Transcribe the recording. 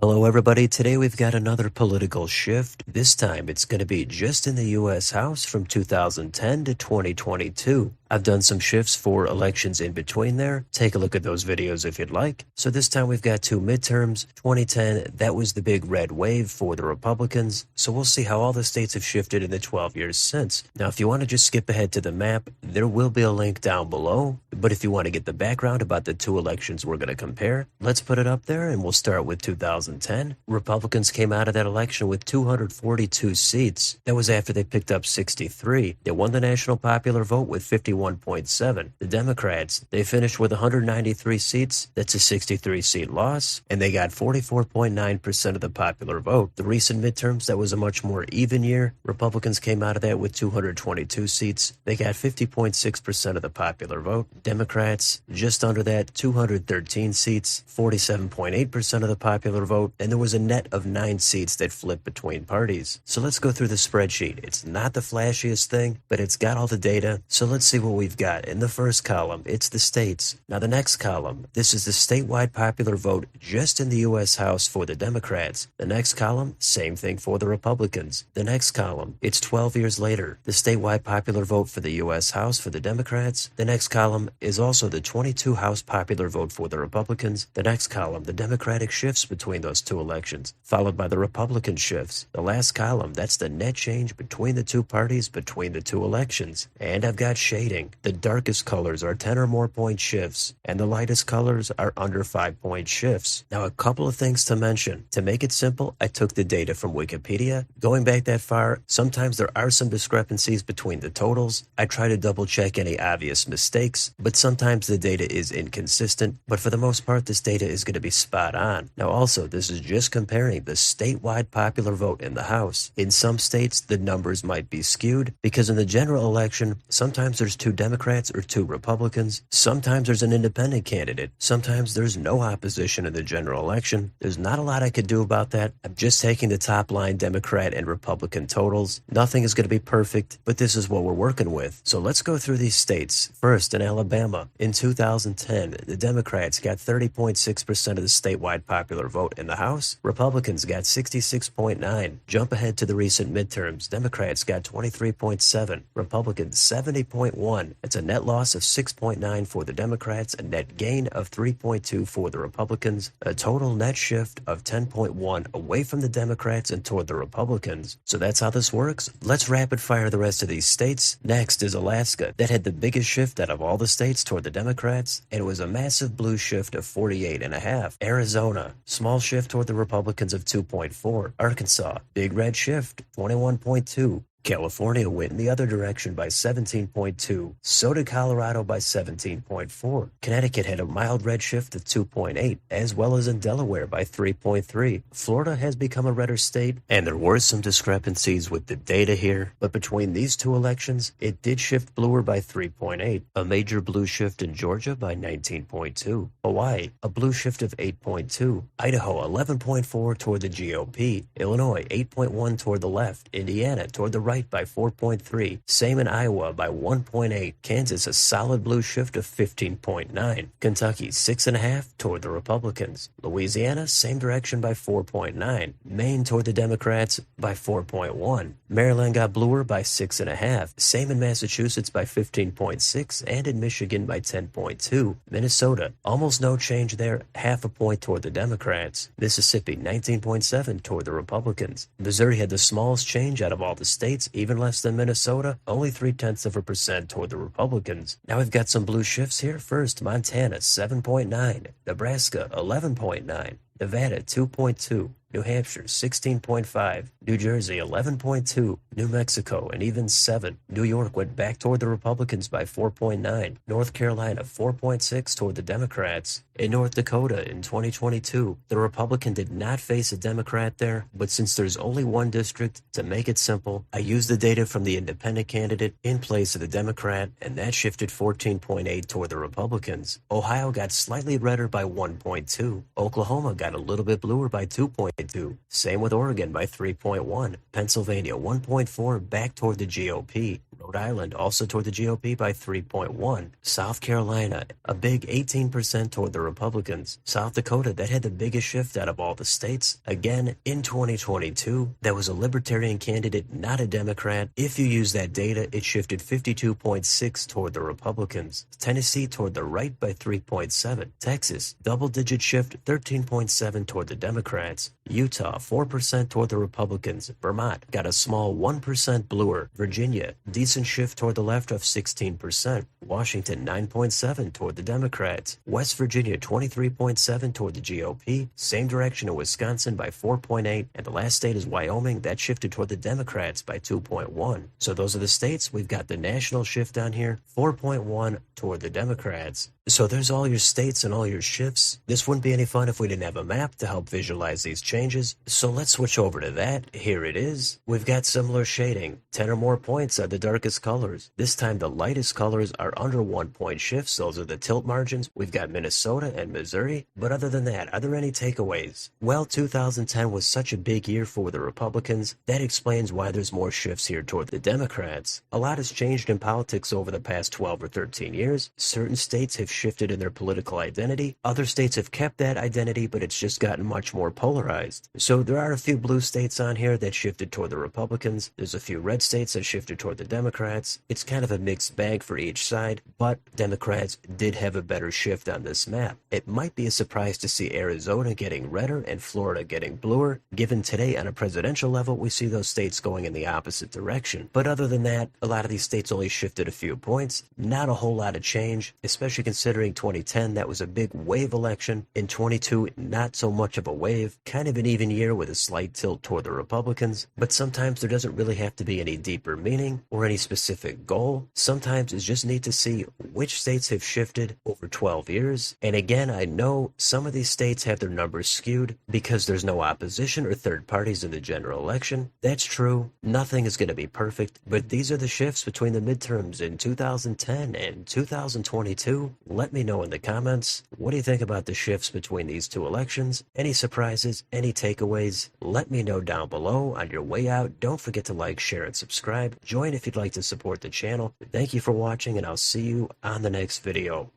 Hello everybody, today we've got another political shift. This time it's going to be just in the US House from 2010 to 2022. I've done some shifts for elections in between there. Take a look at those videos if you'd like. So this time we've got two midterms. 2010, that was the big red wave for the Republicans. So we'll see how all the states have shifted in the 12 years since. Now if you want to just skip ahead to the map, there will be a link down below. But if you want to get the background about the two elections we're going to compare, let's put it up there and we'll start with 2010. Republicans came out of that election with 242 seats. That was after they picked up 63. They won the national popular vote with 51.7. The Democrats, they finished with 193 seats. That's a 63-seat loss, and they got 44.9% of the popular vote. The recent midterms, that was a much more even year. Republicans came out of that with 222 seats. They got 50.6% of the popular vote. Democrats, just under that, 213 seats, 47.8% of the popular vote, and there was a net of 9 seats that flipped between parties. So let's go through the spreadsheet. It's not the flashiest thing, but it's got all the data. So let's see what we've got. In the first column, it's the states. Now the next column, this is the statewide popular vote just in the U.S. House for the Democrats. The next column, same thing for the Republicans. The next column, it's 12 years later, the statewide popular vote for the U.S. House for the Democrats. The next column is also the 22 House popular vote for the Republicans. The next column, the Democratic shifts between those two elections, followed by the Republican shifts. The last column, that's the net change between the two parties between the two elections. And I've got shading. The darkest colors are 10 or more point shifts, and the lightest colors are under 5-point shifts. Now, a couple of things to mention. To make it simple, I took the data from Wikipedia. Going back that far, sometimes there are some discrepancies between the totals. I try to double check any obvious mistakes, but sometimes the data is inconsistent. But for the most part, this data is going to be spot on. Now, also, this is just comparing the statewide popular vote in the House. In some states, the numbers might be skewed because in the general election, sometimes there's 2 Democrats or 2 Republicans. Sometimes there's an independent candidate. Sometimes there's no opposition in the general election. There's not a lot I could do about that. I'm just taking the top line Democrat and Republican totals. Nothing is going to be perfect, but this is what we're working with. So let's go through these states. First, in Alabama, in 2010, the Democrats got 30.6% of the statewide popular vote in the House. Republicans got 66.9. Jump ahead to the recent midterms. Democrats got 23.7. Republicans 70.1. It's a net loss of 6.9 for the Democrats, a net gain of 3.2 for the Republicans, a total net shift of 10.1 away from the Democrats and toward the Republicans. So that's how this works. Let's rapid fire the rest of these states. Next is Alaska. That had the biggest shift out of all the states toward the Democrats, and it was a massive blue shift of 48.5. Arizona, small shift toward the Republicans of 2.4. Arkansas, big red shift, 21.2. California went in the other direction by 17.2. So did Colorado by 17.4. Connecticut had a mild red shift of 2.8, as well as in Delaware by 3.3. Florida has become a redder state, and there were some discrepancies with the data here, but between these two elections, it did shift bluer by 3.8. A major blue shift in Georgia by 19.2. Hawaii, a blue shift of 8.2. Idaho, 11.4 toward the GOP. Illinois, 8.1 toward the left. Indiana, toward the right by 4.3. Same in Iowa by 1.8. Kansas, a solid blue shift of 15.9. Kentucky, 6.5 toward the Republicans. Louisiana, same direction by 4.9. Maine toward the Democrats by 4.1. Maryland got bluer by 6.5. Same in Massachusetts by 15.6 and in Michigan by 10.2. Minnesota, almost no change there, half a point toward the Democrats. Mississippi, 19.7 toward the Republicans. Missouri had the smallest change out of all the states, even less than Minnesota, only 0.3% toward the Republicans. Now we've got some blue shifts here. First, Montana, 7.9. Nebraska, 11.9. Nevada, 2.2. New Hampshire, 16.5. New Jersey, 11.2. New Mexico, an even 7. New York went back toward the Republicans by 4.9. North Carolina, 4.6 toward the Democrats. In North Dakota in 2022, the Republican did not face a Democrat there, but since there's only one district, to make it simple, I used the data from the independent candidate in place of the Democrat, and that shifted 14.8 toward the Republicans. Ohio got slightly redder by 1.2. Oklahoma got a little bit bluer by 2.2. Same with Oregon by 3.1. Pennsylvania 1.4 back toward the GOP. Rhode Island also toward the GOP by 3.1. South Carolina, a big 18% toward the Republicans. South Dakota, that had the biggest shift out of all the states. Again, in 2022, that was a Libertarian candidate, not a Democrat. If you use that data, it shifted 52.6 toward the Republicans. Tennessee toward the right by 3.7. Texas, double-digit shift, 13.7 toward the Democrats. Utah, 4% toward the Republicans. Vermont got a small 1% bluer. Virginia, decent shift toward the left of 16%. Washington, 9.7 toward the Democrats. West Virginia, 23.7 toward the GOP. Same direction in Wisconsin by 4.8. And the last state is Wyoming. That shifted toward the Democrats by 2.1. So those are the states. We've got the national shift down here, 4.1 toward the Democrats. So there's all your states and all your shifts. This wouldn't be any fun if we didn't have a map to help visualize these changes. So let's switch over to that. Here it is. We've got similar shading. 10 or more points are the darkest colors. This time the lightest colors are under 1 point shifts. Those are the tilt margins. We've got Minnesota and Missouri. But other than that, are there any takeaways? Well, 2010 was such a big year for the Republicans. That explains why there's more shifts here toward the Democrats. A lot has changed in politics over the past 12 or 13 years. Certain states have shifted in their political identity. Other states have kept that identity, but it's just gotten much more polarized. So there are a few blue states on here that shifted toward the Republicans. There's a few red states that shifted toward the Democrats. It's kind of a mixed bag for each side, but Democrats did have a better shift on this map. It might be a surprise to see Arizona getting redder and Florida getting bluer, given today on a presidential level we see those states going in the opposite direction. But other than that, a lot of these states only shifted a few points. Not a whole lot of change, especially considering 2010, that was a big wave election. In 22, not so much of a wave, kind of an even year with a slight tilt toward the Republicans. But sometimes there doesn't really have to be any deeper meaning or any specific goal. Sometimes it's just neat to see which states have shifted over 12 years. And again, I know some of these states have their numbers skewed because there's no opposition or third parties in the general election. That's true. Nothing is going to be perfect, but these are the shifts between the midterms in 2010 and 2022. Let me know in the comments, what do you think about the shifts between these two elections? Any surprises? Any takeaways? Let me know down below. On your way out, don't forget to like, share, and subscribe. Join if you'd like to support the channel. Thank you for watching, and I'll see you on the next video.